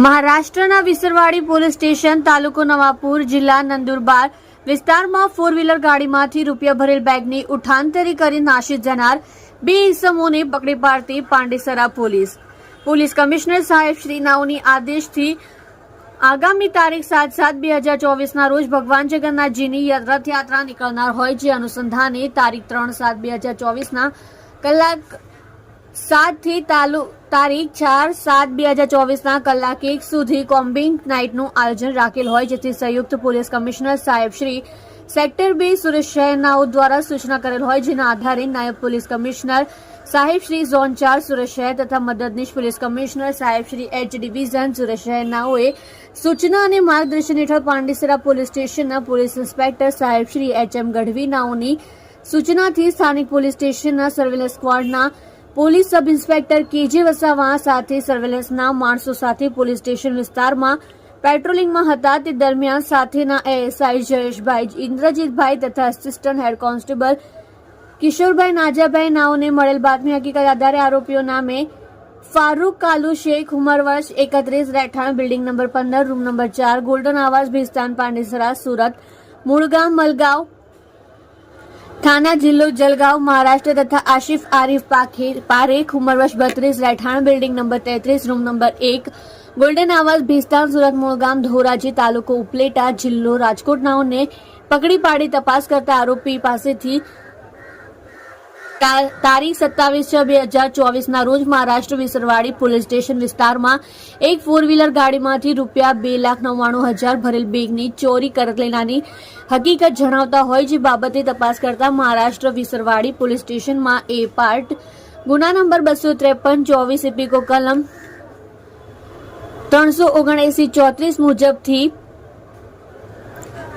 મહારાષ્ટ્રના વિસરવાડી police station તાલુકો નવાપુર જિલ્લા નંદુરબાર વિસ્તારમાં ફોર વ્હીલર ગાડીમાંથી રૂપિયા ભરેલ બેગની ઉઠાંતરી કરી નાસી જનાર બે ઇસમોને પકડી પાડતી પાંડેસરા પોલીસ કમિશનર સાહેબ શ્રી નાઓની આદેશથી આગામી તારીખ 7/7/2024 રોજ ભગવાન જગન્નાથજીની રથયાત્રા નીકળનાર હોય જે અનુસંધાને તારીખ 3/7/2024 કલાક 7 થી તારીખ 4/7/2024 કલાક 1 સુધી કોમ્બિંગ નાઇટનું આયોજન રાખેલ હોય જેથી સંયુક્ત પોલીસ કમિશનર સાહેબ શ્રી સેક્ટર 2 સુરેશ શહેર દ્વારા સૂચના કરેલ હોય જેના આધારે નાયબ પોલીસ કમિશનર સાહેબ શ્રી ઝોન 4 સુરેશ શહેર તથા મદદનીશ પોલીસ કમિશનર સાહેબ શ્રી એચ ડિવિઝન સુરેશ શહેરનાઓએ સૂચના અને માર્ગદર્શન હેઠળ પાંડેસરા પોલીસ સ્ટેશનના પોલીસ ઇન્સ્પેક્ટર સાહેબ શ્રી એચ.એમ. ગઢવી નાઓની સૂચનાથી સ્થાનિક પોલીસ સ્ટેશનના સર્વેલન્સ સ્ક્વોડના police sub inspector K J. Vasava સાથે સર્વેલન્સના માણસો સાથે પોલીસ સ્ટેશન વિસ્તારમાં પેટ્રોલિંગમાં હતા તે દરમિયાન સાથેના એએસઆઈ જયેશભાઈ ઇન્દ્રજીતભાઈ તથા assistant head constable Kishorbhai Najabhai નાઓને મળેલ બાતમી હકીકત આધારે આરોપીઓ નામે ફારૂક કાલુ શેખ ઉંમર વર્ષ 31 રહેઠાણ building number 15 room number 4 golden આવાસ ભિસ્તાન પાંડેસરા સુરત મૂળગામ મલગાંવ થાના જિલ્લો જલગાંવ મહારાષ્ટ્ર તથા આશિફ આરિફ પારેખ ઉંમર વર્ષ 32 રહેઠાણ building number 33 room number 1 golden આવાસ ભિસ્તાન સુરત મૂળગામ ધોરાજી તાલુકો ઉપલેટા જિલ્લો રાજકોટ નાઓને પકડી પાડી તપાસ કરતા આરોપી પાસેથી તારીખ 27/6/2024 રોજ મહારાષ્ટ્ર વિસરવાડી પોલીસ સ્ટેશન વિસ્તારમાં એક ફોર વ્હીલર ગાડીમાંથી રૂપિયા 2,99,000 ભરેલ બેગની ચોરી કરેલાની હકીકત જણાવતા હોય જે બાબતે તપાસ કરતા મહારાષ્ટ્ર વિસરવાડી પોલીસ સ્ટેશનમાં એ પાર્ટ ગુના નંબર 253/24 ઇપિકો કલમ 379/34 મુજબથી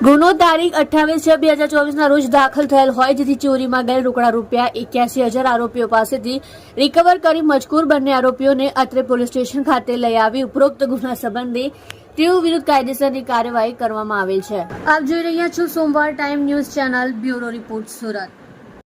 ગુનો તારીખ 28/6/2024 રોજ દાખલ થયેલ હોય જેથી ચોરીમાં ગયેલ રોકડા રૂપિયા 81,000 આરોપીઓ પાસેથી રિકવર કરી મજકૂર બંને આરોપીઓને અત્રે પોલીસ સ્ટેશન ખાતે લઈ આવી ઉપરોક્ત ગુના સંબંધે તેઓ વિરુદ્ધ કાયદેસરની કાર્યવાહી કરવામાં આવેલ છે. આપ જોઈ રહ્યા છો સોમવાર time news channel bureau report Surat.